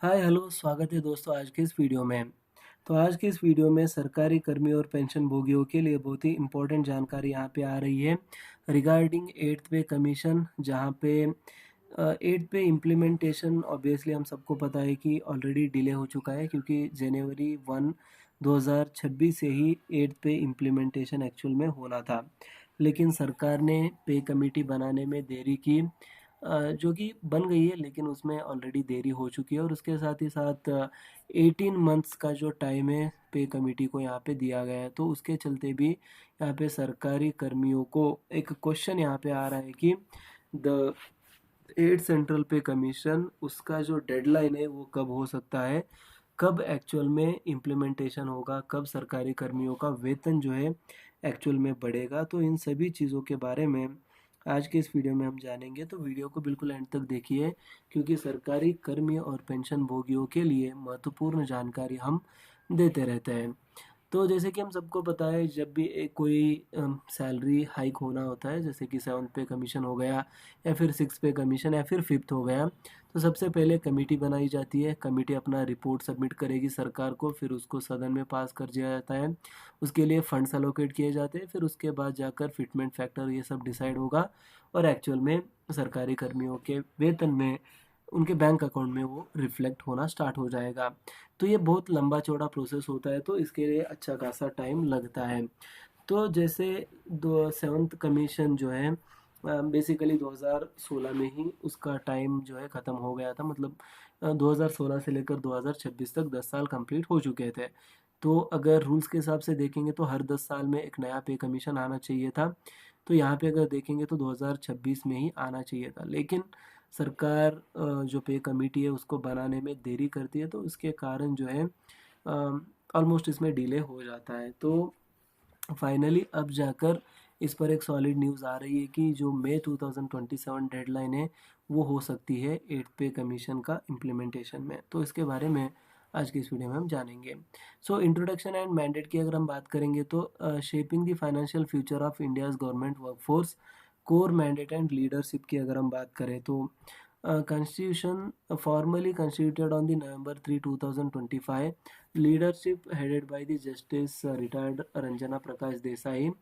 Hi hello, स्वागत है दोस्तों आज के इस वीडियो में। तो आज के इस वीडियो में सरकारी कर्मी और पेंशन भोगियों के लिए बहुत ही इम्पोर्टेंट जानकारी यहाँ पे आ रही है रिगार्डिंग एट्थ पे कमीशन, जहाँ पे एट्थ पे इम्प्लीमेंटेशन ऑब्वियसली हम सबको पता है कि ऑलरेडी डिले हो चुका है, क्योंकि जनवरी 1 2026 से ही एट्थ पे इम्प्लीमेंटेशन एक्चुअल में होना था। लेकिन सरकार ने पे कमेटी बनाने में देरी की, जो कि बन गई है, लेकिन उसमें ऑलरेडी देरी हो चुकी है। और उसके साथ ही साथ 18 मंथ्स का जो टाइम है पे कमेटी को यहाँ पे दिया गया है, तो उसके चलते भी यहाँ पे सरकारी कर्मियों को एक क्वेश्चन यहाँ पे आ रहा है कि द एट सेंट्रल पे कमीशन, उसका जो डेडलाइन है वो कब हो सकता है, कब एक्चुअल में इम्प्लीमेंटेशन होगा, कब सरकारी कर्मियों का वेतन जो है एक्चुअल में बढ़ेगा। तो इन सभी चीज़ों के बारे में आज के इस वीडियो में हम जानेंगे। तो वीडियो को बिल्कुल एंड तक देखिए, क्योंकि सरकारी कर्मी और पेंशन भोगियों के लिए महत्वपूर्ण जानकारी हम देते रहते हैं। तो जैसे कि हम सबको पता है, जब भी एक कोई सैलरी हाइक होना होता है, जैसे कि 7th पे कमीशन हो गया, या फिर 6th पे कमीशन, या फिर 5th हो गया, तो सबसे पहले कमेटी बनाई जाती है। कमेटी अपना रिपोर्ट सबमिट करेगी सरकार को, फिर उसको सदन में पास कर दिया जाता है। उसके लिए फंड्स अलोकेट किए जाते हैं, फिर उसके बाद जाकर फिटमेंट फैक्टर ये सब डिसाइड होगा, और एक्चुअल में सरकारी कर्मियों के वेतन में, उनके बैंक अकाउंट में वो रिफ्लेक्ट होना स्टार्ट हो जाएगा। तो ये बहुत लंबा चौड़ा प्रोसेस होता है, तो इसके लिए अच्छा खासा टाइम लगता है। तो जैसे दो 7th कमीशन जो है, बेसिकली 2016 में ही उसका टाइम जो है ख़त्म हो गया था। मतलब 2016 से लेकर 2026 तक 10 साल कंप्लीट हो चुके थे। तो अगर रूल्स के हिसाब से देखेंगे तो हर 10 साल में एक नया पे कमीशन आना चाहिए था। तो यहाँ पे अगर देखेंगे तो 2026 में ही आना चाहिए था, लेकिन सरकार जो पे कमेटी है उसको बनाने में देरी करती है, तो उसके कारण जो है ऑलमोस्ट इसमें डिले हो जाता है। तो फाइनली अब जाकर इस पर एक सॉलिड न्यूज़ आ रही है कि जो मई 2027 डेडलाइन है, वो हो सकती है एट पे कमीशन का इम्प्लीमेंटेशन में। तो इसके बारे में आज की इस वीडियो में हम जानेंगे। सो इंट्रोडक्शन एंड मैंडेट की अगर हम बात करेंगे तो shaping the financial future of India's government workforce, core mandate and leadership की अगर हम बात करें तो Constitution formally constituted on the November 3, 2025. Leadership headed by the Justice retired Ranjana Prakash Desai.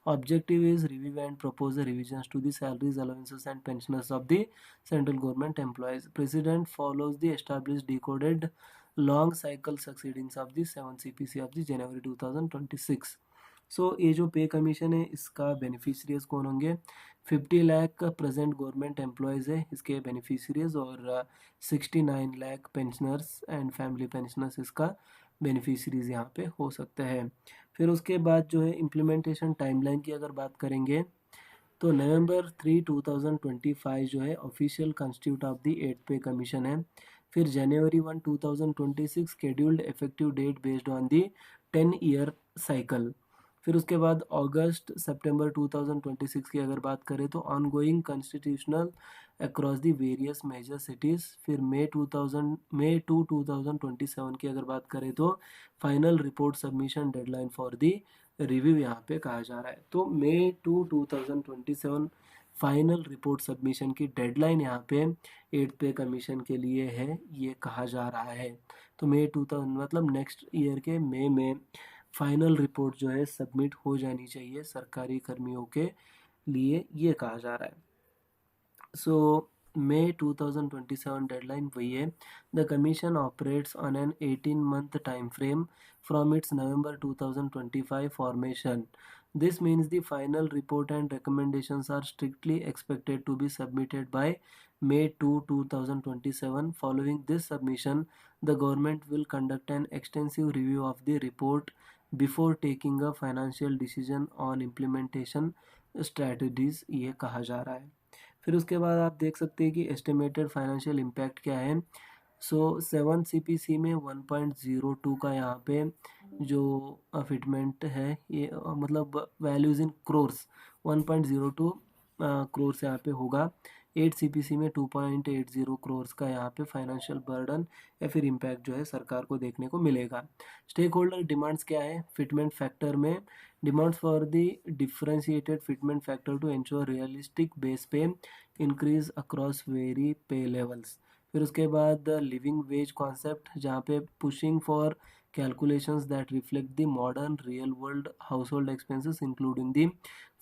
Objective is review and propose revisions to the salaries, allowances and pensions of the central government employees. President follows the established decoded long cycle succeedings of the 7 CPC of the January 2026. सो ये जो पे commission है, इसका beneficiaries कौन होंगे? 50 lakh present government employees है इसके beneficiaries, और 69 lakh pensioners and family pensioners इसका बेनिफिशरीज यहाँ पे हो सकते हैं। फिर उसके बाद जो है इम्प्लीमेंटेशन टाइमलाइन की अगर बात करेंगे तो November 3, 2025 जो है official constitute of the eight pay commission है। फिर January 1, 2026 scheduled effective date based on the 10 year cycle. फिर उसके बाद अगस्त सितंबर 2026 की अगर बात करें तो ongoing constitutional across the various major cities. फिर मई 2 2027 की अगर बात करें तो final report submission deadline for the review यहाँ पे कहा जा रहा है। तो मई 2 2027 फाइनल रिपोर्ट सबमिशन की डेडलाइन यहाँ पे एट पे कमीशन के लिए है, ये कहा जा रहा है। तो मई 2000 मतलब नेक्स्ट ईयर के मई में फाइनल रिपोर्ट जो है सबमिट हो जानी चाहिए सरकारी कर्मियों के लिए, ये कहा जा रहा है। सो मई 2027 डेडलाइन वही है। The commission operates on an 18 month time frame from its November 2025 formation. This means the final report and recommendations are strictly expected to be submitted by May 2, 2027. Following this submission, the government will conduct an extensive review of the report before taking a financial decision on implementation strategies, ये कहा जा रहा है। फिर उसके बाद आप देख सकते हैं कि एस्टिमेटेड फाइनेंशियल इम्पैक्ट क्या है। सो 7 CPC में 1.02 का यहाँ पे जो फिटमेंट है, ये मतलब वैल्यूज़ इन क्रोर्स 1.02 क्रोर्स यहाँ पे होगा। 8 CPC में 2.80 क्रोर्स का यहाँ पे फाइनेंशियल बर्डन या फिर इम्पैक्ट जो है सरकार को देखने को मिलेगा। स्टेक होल्डर डिमांड्स क्या है फिटमेंट फैक्टर में? Demands for the differentiated fitment factor to ensure realistic base pay increase across very pay levels. फिर उसके बाद लिविंग वेज कॉन्सेप्ट, जहाँ पे pushing for calculations that reflect the modern real world household expenses including the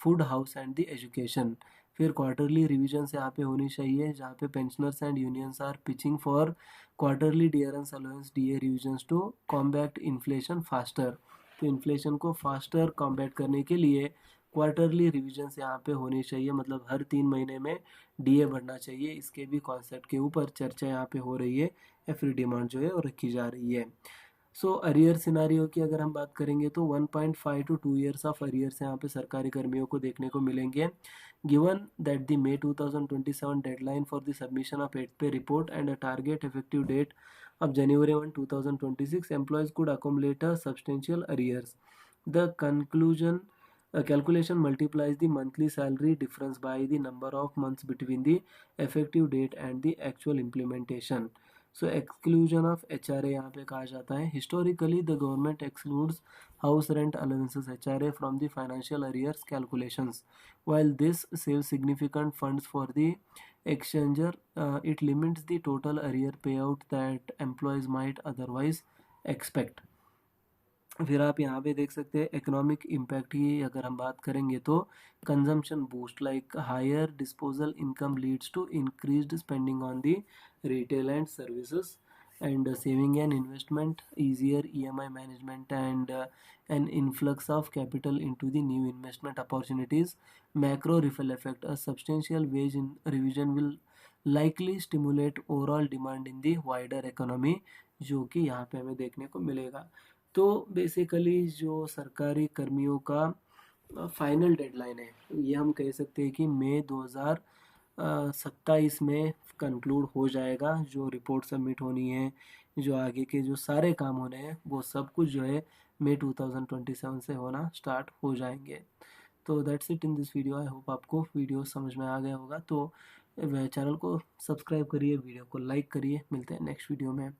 food house and the education. फिर quarterly revisions यहाँ पे होनी चाहिए, जहाँ पे pensioners and unions are pitching for quarterly dearness allowance DA revisions to combat inflation faster. तो inflation को faster combat करने के लिए क्वार्टरली रिविजन्स यहाँ पे होनी चाहिए, मतलब हर 3 महीने में डीए बढ़ना चाहिए। इसके भी कॉन्सेप्ट के ऊपर चर्चा यहाँ पे हो रही है या फिर डिमांड जो है वो रखी जा रही है। सो अरियर सिनारियो की अगर हम बात करेंगे तो 1.5 to 2 ईयर्स ऑफ अरियर्स यहाँ पे सरकारी कर्मियों को देखने को मिलेंगे। Given that the May 2027 deadline for the submission of 8th pay report and a target effective date of January 1, 2026, employees could accumulate a substantial arrears. The conclusion calculation multiplies the monthly salary difference by the number of months between the effective date and the actual implementation. So exclusion of HRA यहाँ पे कहा जाता है। Historically the government excludes house rent allowances HRA from the financial arrears calculations while this saves significant funds for the exchanger. It limits the total arrear payout that employees might otherwise expect. फिर आप यहाँ पे देख सकते हैं economic impact की अगर हम बात करेंगे तो consumption boost, like higher disposal income leads to increased spending on the retail and services and saving and investment, easier EMI management, and an influx of capital into the new investment opportunities. Macro ripple effect, a substantial wage in revision will likely stimulate overall demand in the wider economy, जो कि यहाँ पे हमें देखने को मिलेगा। तो basically जो सरकारी कर्मियों का फाइनल डेडलाइन है, ये हम कह सकते हैं कि मई 2027 में कंक्लूड हो जाएगा। जो रिपोर्ट सबमिट होनी है, जो आगे के जो सारे काम होने हैं, वो सब कुछ जो है मई 2027 से होना स्टार्ट हो जाएंगे। तो that's it in this video. I hope आपको वीडियो समझ में आ गया होगा। तो चैनल को सब्सक्राइब करिए, वीडियो को लाइक करिए। मिलते हैं नेक्स्ट वीडियो में।